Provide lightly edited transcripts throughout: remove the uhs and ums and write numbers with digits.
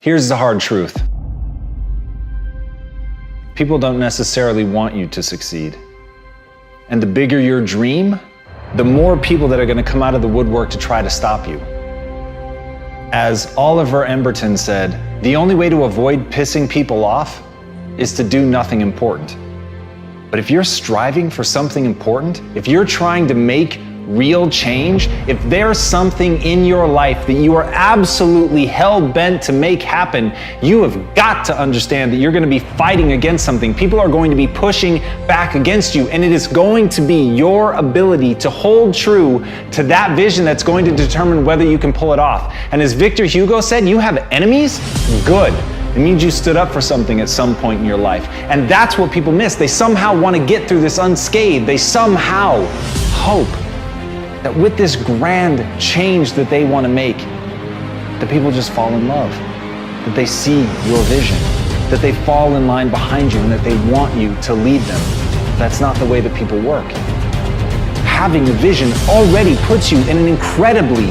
Here's the hard truth. People don't necessarily want you to succeed. And the bigger your dream, the more people that are going to come out of the woodwork to try to stop you. As Oliver Emberton said, the only way to avoid pissing people off is to do nothing important. But if you're striving for something important, if you're trying to make real change, if there's something in your life that you are absolutely hell-bent to make happen, you have got to understand that you're going to be fighting against something. People are going to be pushing back against you, and it is going to be your ability to hold true to that vision that's going to determine whether you can pull it off. And as Victor Hugo said, you have enemies? Good. It means you stood up for something at some point in your life. And that's what people miss. They somehow want to get through this unscathed. They somehow hope that with this grand change that they want to make, that people just fall in love, that they see your vision, that they fall in line behind you, and that they want you to lead them. That's not the way that people work. Having a vision already puts you in an incredibly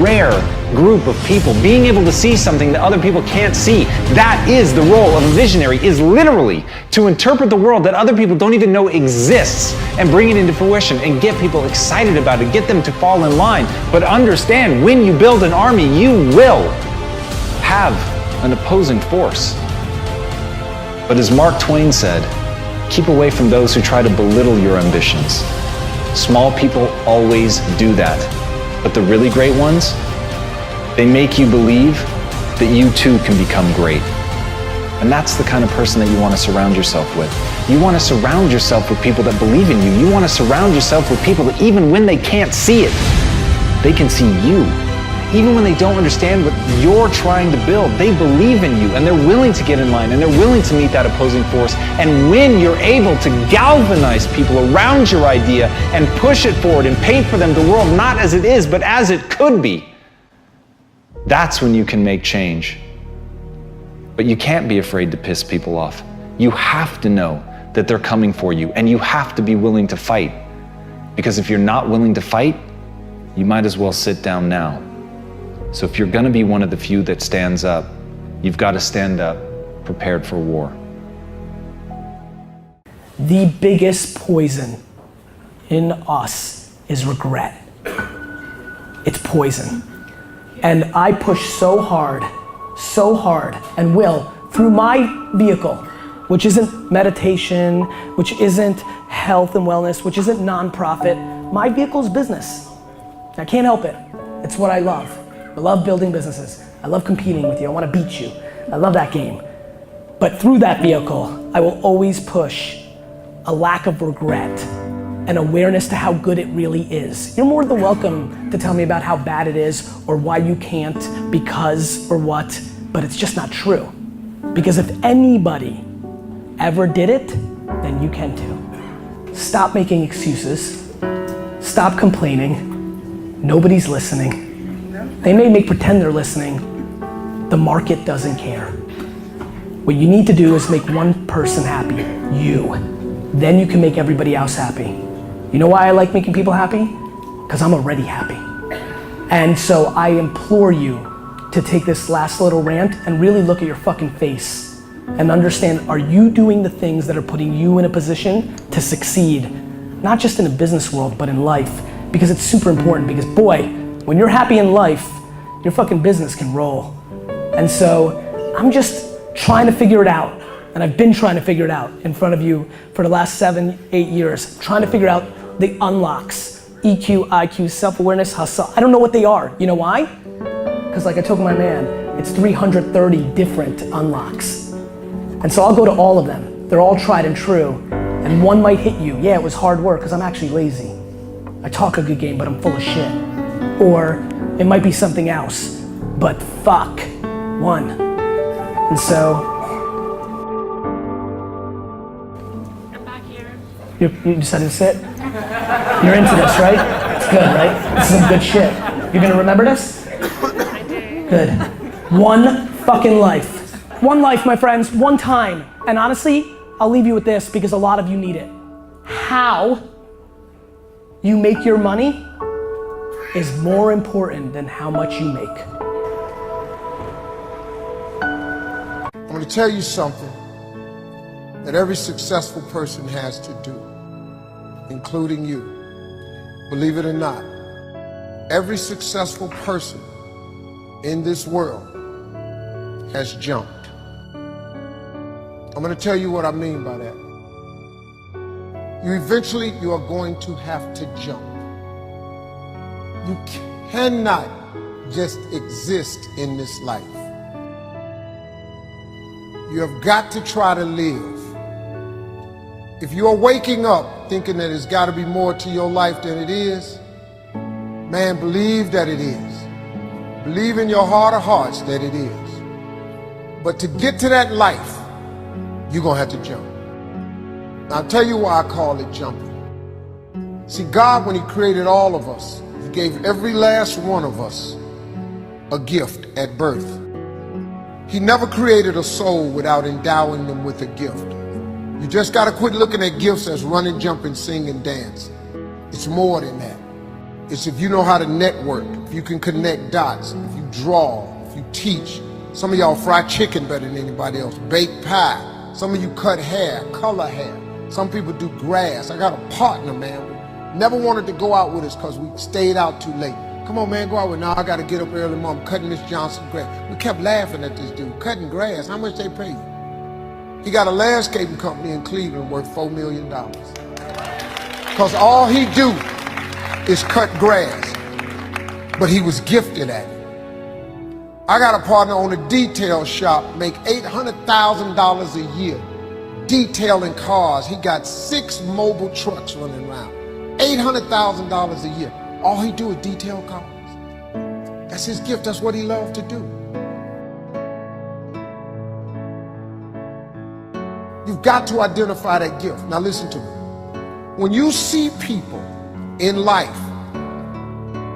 rare group of people. Being able to see something that other people can't see, that is the role of a visionary, is literally to interpret the world that other people don't even know exists and bring it into fruition and get people excited about it, get them to fall in line. But understand, when you build an army, you will have an opposing force. But as Mark Twain said, keep away from those who try to belittle your ambitions. Small people always do that. But the really great ones, they make you believe that you too can become great. And that's the kind of person that you want to surround yourself with. You want to surround yourself with people that believe in you. You want to surround yourself with people that even when they can't see it, they can see you. Even when they don't understand what you're trying to build, they believe in you and they're willing to get in line and they're willing to meet that opposing force. And when you're able to galvanize people around your idea and push it forward and paint for them the world not as it is, but as it could be, that's when you can make change. But you can't be afraid to piss people off. You have to know that they're coming for you, and you have to be willing to fight. Because if you're not willing to fight, you might as well sit down now. So if you're gonna be one of the few that stands up, you've got to stand up prepared for war. The biggest poison in us is regret. It's poison. And I push so hard, and will, through my vehicle, which isn't meditation, which isn't health and wellness, which isn't nonprofit. My vehicle's business. I can't help it. It's what I love. I love building businesses. I love competing with you. I want to beat you. I love that game. But through that vehicle, I will always push a lack of regret and awareness to how good it really is. You're more than welcome to tell me about how bad it is or why you can't, because or what, but it's just not true. Because if anybody ever did it, then you can too. Stop making excuses. Stop complaining. Nobody's listening. They may pretend they're listening. The market doesn't care. What you need to do is make one person happy, you. Then you can make everybody else happy. You know why I like making people happy? Because I'm already happy. And so I implore you to take this last little rant and really look at your fucking face and understand, are you doing the things that are putting you in a position to succeed? Not just in the business world, but in life. Because it's super important, because boy, when you're happy in life, your fucking business can roll. And so I'm just trying to figure it out. And I've been trying to figure it out in front of you for the last 7, 8 years, trying to figure out the unlocks, EQ, IQ, self-awareness, hustle. I don't know what they are. You know why? Because like I told my man, it's 330 different unlocks. And so I'll go to all of them. They're all tried and true. And one might hit you. Yeah, it was hard work because I'm actually lazy. I talk a good game, but I'm full of shit. Or it might be something else, but fuck, one. And so, you decided to sit? You're into this, right? It's good, right? This is some good shit. You're gonna remember this? I do. Good. One fucking life. One life, my friends, one time. And honestly, I'll leave you with this because a lot of you need it. How you make your money is more important than how much you make. going to tell you something that every successful person has to do, including you. Believe it or not, every successful person in this world has jumped. I'm going to tell you what I mean by that. You are going to have to jump. You cannot just exist in this life. You have got to try to live. If you are waking up thinking that it's got to be more to your life than it is, man, believe that it is. Believe in your heart of hearts that it is. But to get to that life, you're going to have to jump. Now, I'll tell you why I call it jumping. See, God, when he created all of us, he gave every last one of us a gift at birth. He never created a soul without endowing them with a gift. You just got to quit looking at gifts as running, jumping, singing, dance. It's more than that. It's if you know how to network, if you can connect dots, if you draw, if you teach. Some of y'all fry chicken better than anybody else, bake pie. Some of you cut hair, color hair. Some people do grass. I got a partner, man. Never wanted to go out with us because we stayed out too late. Come on, man, go out with. Now I got to get up early, Mom, cutting Miss Johnson grass. We kept laughing at this dude, cutting grass. How much they pay you? He got a landscaping company in Cleveland worth $4 million. Because all he do is cut grass. But he was gifted at it. I got a partner on a detail shop, make $800,000 a year detailing cars. He got 6 mobile trucks running around. $800,000 a year. All he do is detail cars. That's his gift. That's what he loved to do. You've got to identify that gift. Now listen to me. When you see people in life,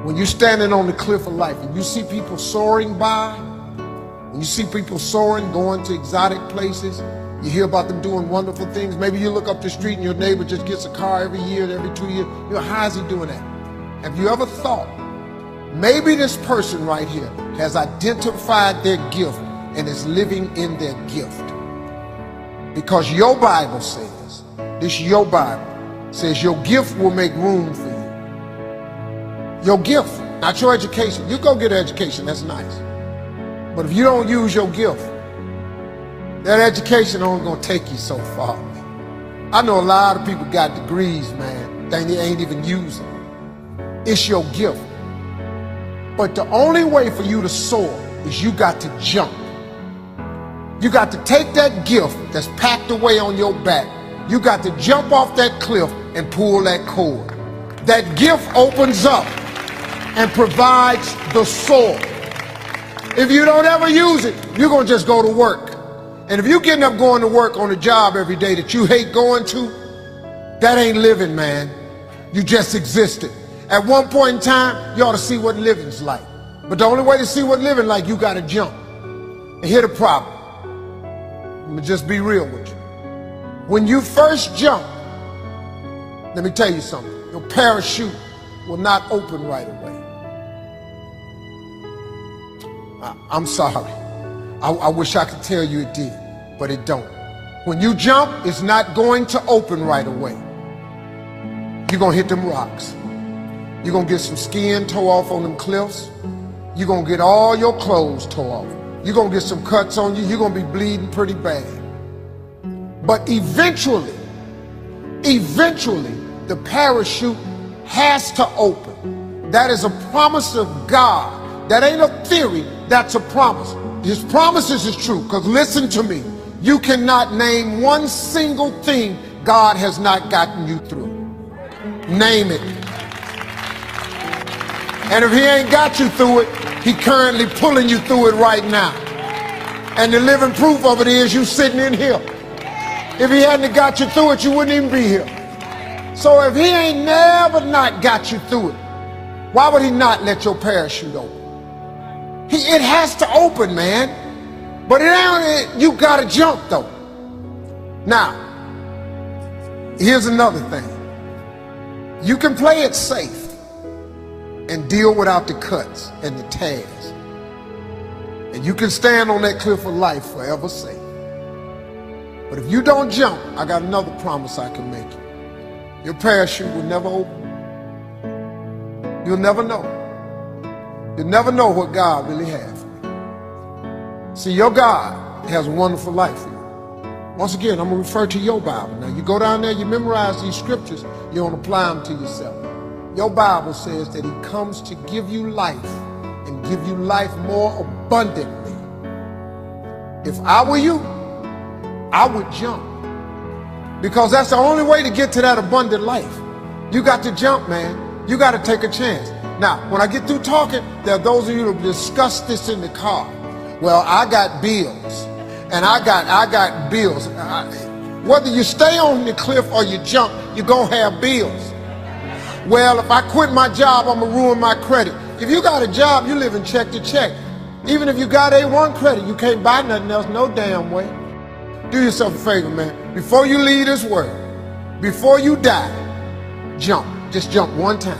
when you're standing on the cliff of life and you see people soaring by, when you see people soaring, going to exotic places, you hear about them doing wonderful things. Maybe you look up the street and your neighbor just gets a car every year, every 2 years. You know, how is he doing that? Have you ever thought, maybe this person right here has identified their gift and is living in their gift? Because your Bible says, your Bible says your gift will make room for you. Your gift, not your education. You go get an education, that's nice. But if you don't use your gift, that education only gonna take you so far. I know a lot of people got degrees, man, they ain't even using them. It's your gift. But the only way for you to soar is you got to jump. You got to take that gift that's packed away on your back. You got to jump off that cliff and pull that cord. That gift opens up and provides the soar. If you don't ever use it, you're gonna just go to work. And if you're getting up going to work on a job every day that you hate going to, that ain't living, man. You just existed. At one point in time, you ought to see what living's like. But the only way to see what living like, you gotta jump. And here's the problem. I'm gonna just be real with you. When you first jump, let me tell you something. Your parachute will not open right away. I'm sorry. I wish I could tell you it did, but it don't. When you jump, it's not going to open right away. You're gonna hit them rocks. You're gonna get some skin tore off on them cliffs. You're gonna get all your clothes tore off. You're gonna get some cuts on you. You're gonna be bleeding pretty bad. But eventually, the parachute has to open. That is a promise of God. That ain't a theory, that's a promise. His promises is true, because listen to me. You cannot name one single thing God has not gotten you through. Name it. And if he ain't got you through it, he currently pulling you through it right now. And the living proof of it is you sitting in here. If he hadn't got you through it, you wouldn't even be here. So if he ain't never not got you through it, why would he not let your parachute open? It has to open, man. But it ain't, you gotta jump though. Now, here's another thing. You can play it safe and deal without the cuts and the tears. And you can stand on that cliff of life forever safe. But if you don't jump, I got another promise I can make you. Your parachute will never open. You'll never know. You'll never know what God really has for you. See, your God has a wonderful life for you. Once again, I'm going to refer to your Bible. Now, you go down there, you memorize these scriptures, you don't apply them to yourself. Your Bible says that he comes to give you life and give you life more abundantly. If I were you, I would jump. Because that's the only way to get to that abundant life. You got to jump, man. You got to take a chance. Now, when I get through talking, there are those of you who discuss this in the car. Well, I got bills. And I got bills. Whether you stay on the cliff or you jump, you're going to have bills. Well, if I quit my job, I'm going to ruin my credit. If you got a job, you live in check to check. Even if you got A1 credit, you can't buy nothing else no damn way. Do yourself a favor, man. Before you leave this world, before you die, jump. Just jump one time.